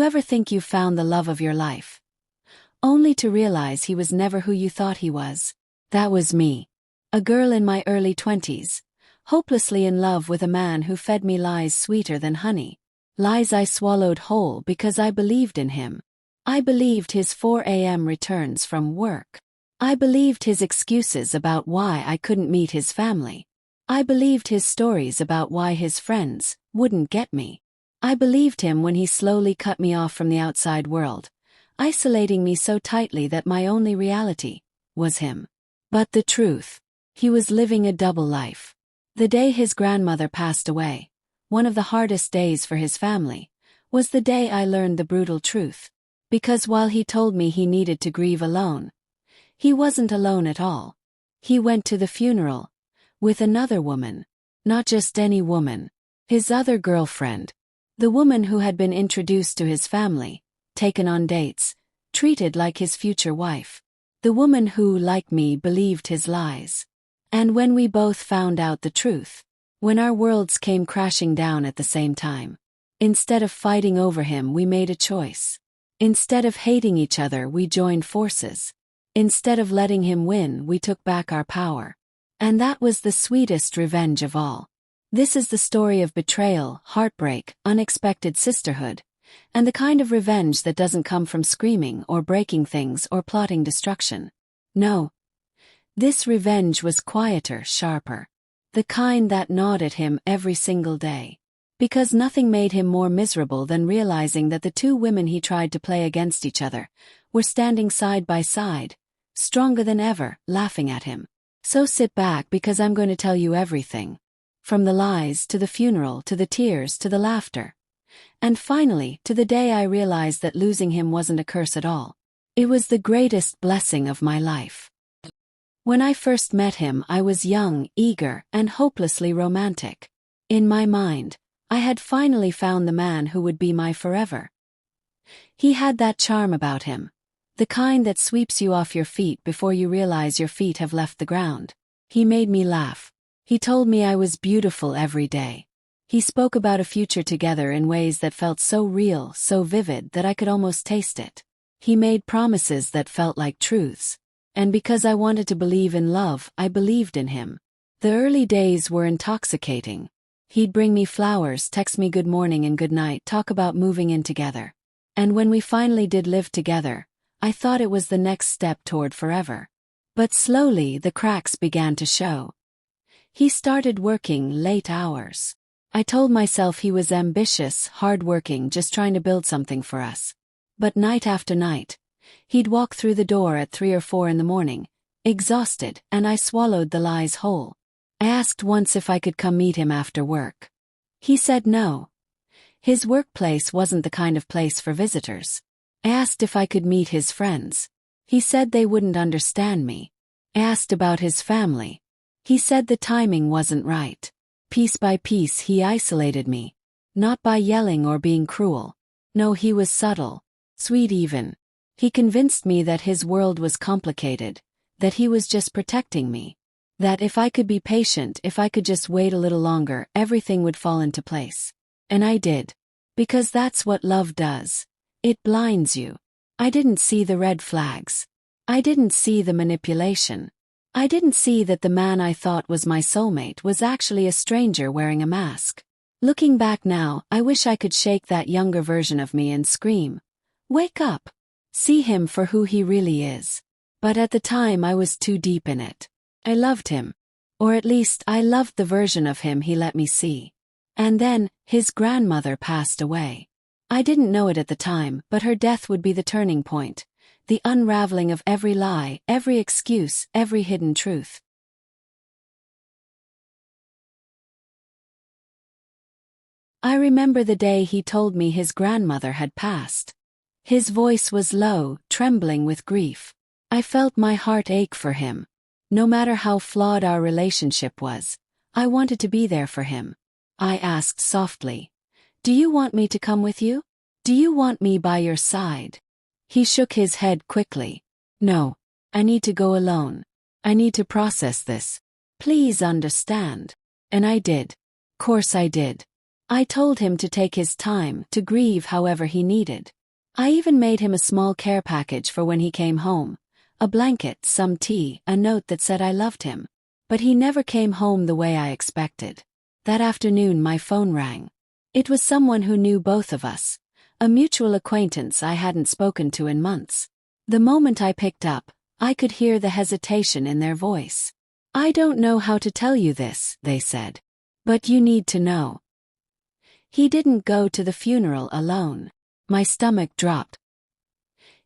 You ever think you've found the love of your life, only to realize he was never who you thought he was? That was me. A girl in my early 20s, hopelessly in love with a man who fed me lies sweeter than honey. Lies I swallowed whole because I believed in him. I believed his 4 a.m. returns from work. I believed his excuses about why I couldn't meet his family. I believed his stories about why his friends wouldn't get me. I believed him when he slowly cut me off from the outside world, isolating me so tightly that my only reality was him. But the truth, he was living a double life. The day his grandmother passed away, one of the hardest days for his family, was the day I learned the brutal truth. Because while he told me he needed to grieve alone, he wasn't alone at all. He went to the funeral with another woman, not just any woman, his other girlfriend. The woman who had been introduced to his family, taken on dates, treated like his future wife. The woman who, like me, believed his lies. And when we both found out the truth, when our worlds came crashing down at the same time, instead of fighting over him, we made a choice. Instead of hating each other, we joined forces. Instead of letting him win, we took back our power. And that was the sweetest revenge of all. This is the story of betrayal, heartbreak, unexpected sisterhood, and the kind of revenge that doesn't come from screaming or breaking things or plotting destruction. No. This revenge was quieter, sharper. The kind that gnawed at him every single day. Because nothing made him more miserable than realizing that the two women he tried to play against each other were standing side by side, stronger than ever, laughing at him. So sit back, because I'm going to tell you everything. From the lies to the funeral to the tears to the laughter. And finally, to the day I realized that losing him wasn't a curse at all. It was the greatest blessing of my life. When I first met him, I was young, eager, and hopelessly romantic. In my mind, I had finally found the man who would be my forever. He had that charm about him, the kind that sweeps you off your feet before you realize your feet have left the ground. He made me laugh. He told me I was beautiful every day. He spoke about a future together in ways that felt so real, so vivid that I could almost taste it. He made promises that felt like truths. And because I wanted to believe in love, I believed in him. The early days were intoxicating. He'd bring me flowers, text me good morning and good night, talk about moving in together. And when we finally did live together, I thought it was the next step toward forever. But slowly the cracks began to show. He started working late hours. I told myself he was ambitious, hard-working, just trying to build something for us. But night after night, he'd walk through the door at 3 or 4 in the morning, exhausted, and I swallowed the lies whole. I asked once if I could come meet him after work. He said no. His workplace wasn't the kind of place for visitors. I asked if I could meet his friends. He said they wouldn't understand me. I asked about his family. He said the timing wasn't right. Piece by piece he isolated me. Not by yelling or being cruel. No, he was subtle, sweet even. He convinced me that his world was complicated, that he was just protecting me. That if I could be patient, if I could just wait a little longer, everything would fall into place. And I did. Because that's what love does. It blinds you. I didn't see the red flags. I didn't see the manipulation. I didn't see that the man I thought was my soulmate was actually a stranger wearing a mask. Looking back now, I wish I could shake that younger version of me and scream, "Wake up! See him for who he really is." But at the time I was too deep in it. I loved him. Or at least I loved the version of him he let me see. And then, his grandmother passed away. I didn't know it at the time, but her death would be the turning point. The unraveling of every lie, every excuse, every hidden truth. I remember the day he told me his grandmother had passed. His voice was low, trembling with grief. I felt my heart ache for him. No matter how flawed our relationship was, I wanted to be there for him. I asked softly, "Do you want me to come with you? Do you want me by your side?" He shook his head quickly. "No. I need to go alone. I need to process this. Please understand." And I did. Course I did. I told him to take his time, to grieve however he needed. I even made him a small care package for when he came home. A blanket, some tea, a note that said I loved him. But he never came home the way I expected. That afternoon my phone rang. It was someone who knew both of us. A mutual acquaintance I hadn't spoken to in months. The moment I picked up, I could hear the hesitation in their voice. "I don't know how to tell you this," they said. "But you need to know. He didn't go to the funeral alone." My stomach dropped.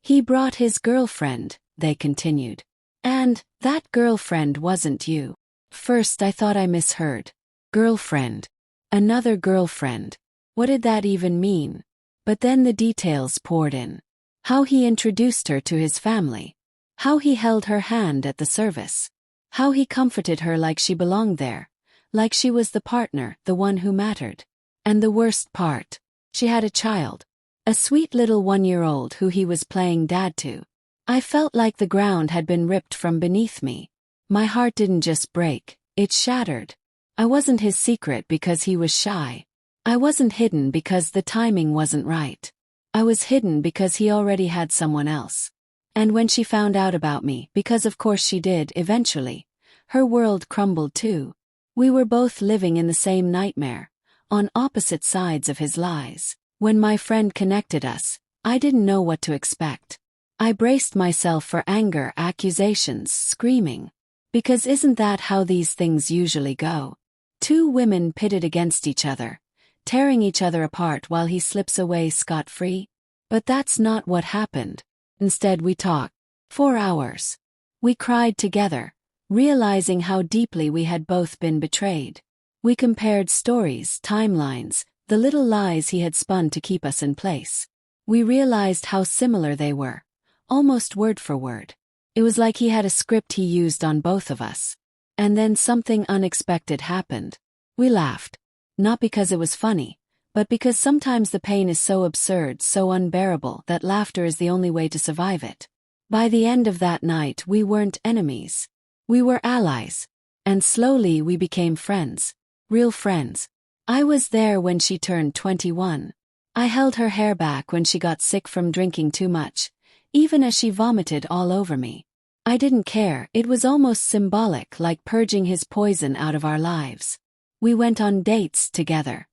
"He brought his girlfriend," they continued. "And that girlfriend wasn't you." First I thought I misheard. Girlfriend. Another girlfriend. What did that even mean? But then the details poured in. How he introduced her to his family. How he held her hand at the service. How he comforted her like she belonged there. Like she was the partner, the one who mattered. And the worst part. She had a child. A sweet little 1-year-old who he was playing dad to. I felt like the ground had been ripped from beneath me. My heart didn't just break, it shattered. I wasn't his secret because he was shy. I wasn't hidden because the timing wasn't right. I was hidden because he already had someone else. And when she found out about me, because of course she did eventually, her world crumbled too. We were both living in the same nightmare, on opposite sides of his lies. When my friend connected us, I didn't know what to expect. I braced myself for anger, accusations, screaming. Because isn't that how these things usually go? Two women pitted against each other, tearing each other apart while he slips away scot-free? But that's not what happened. Instead we talked. 4 hours. We cried together, realizing how deeply we had both been betrayed. We compared stories, timelines, the little lies he had spun to keep us in place. We realized how similar they were, almost word for word. It was like he had a script he used on both of us. And then something unexpected happened. We laughed. Not because it was funny, but because sometimes the pain is so absurd, so unbearable that laughter is the only way to survive it. By the end of that night we weren't enemies. We were allies. And slowly we became friends. Real friends. I was there when she turned 21. I held her hair back when she got sick from drinking too much, even as she vomited all over me. I didn't care, it was almost symbolic, like purging his poison out of our lives. We went on dates together.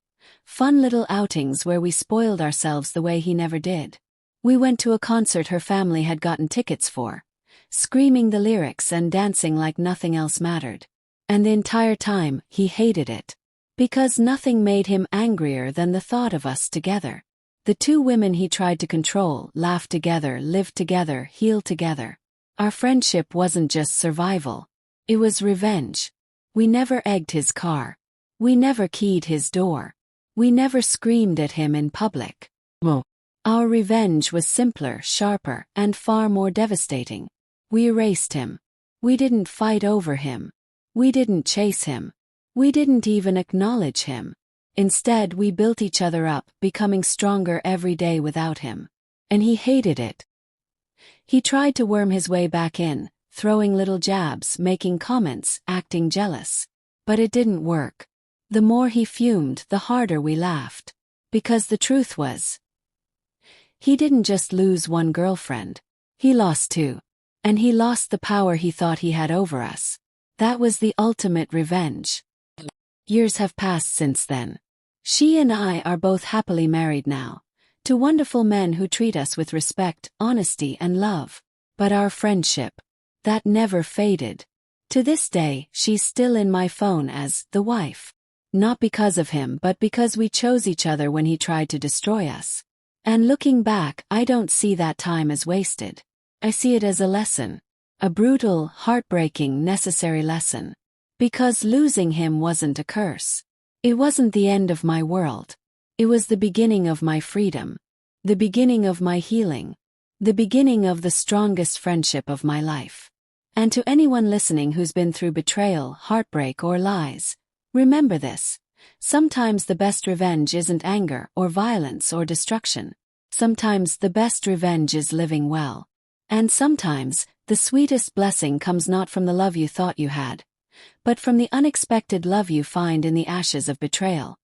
Fun little outings where we spoiled ourselves the way he never did. We went to a concert her family had gotten tickets for, screaming the lyrics and dancing like nothing else mattered. And the entire time, he hated it. Because nothing made him angrier than the thought of us together. The two women he tried to control, laughed together, lived together, healed together. Our friendship wasn't just survival. It was revenge. We never egged his car. We never keyed his door. We never screamed at him in public. Well, Our revenge was simpler, sharper, and far more devastating. We erased him. We didn't fight over him. We didn't chase him. We didn't even acknowledge him. Instead, we built each other up, becoming stronger every day without him. And he hated it. He tried to worm his way back in, throwing little jabs, making comments, acting jealous. But it didn't work. The more he fumed, the harder we laughed. Because the truth was, he didn't just lose one girlfriend. He lost two. And he lost the power he thought he had over us. That was the ultimate revenge. Years have passed since then. She and I are both happily married now, to wonderful men who treat us with respect, honesty, and love. But our friendship, that never faded. To this day, she's still in my phone as the wife. Not because of him, but because we chose each other when he tried to destroy us. And looking back, I don't see that time as wasted. I see it as a lesson. A brutal, heartbreaking, necessary lesson. Because losing him wasn't a curse. It wasn't the end of my world. It was the beginning of my freedom. The beginning of my healing. The beginning of the strongest friendship of my life. And to anyone listening who's been through betrayal, heartbreak, or lies, remember this. Sometimes the best revenge isn't anger or violence or destruction. Sometimes the best revenge is living well. And sometimes, the sweetest blessing comes not from the love you thought you had, but from the unexpected love you find in the ashes of betrayal.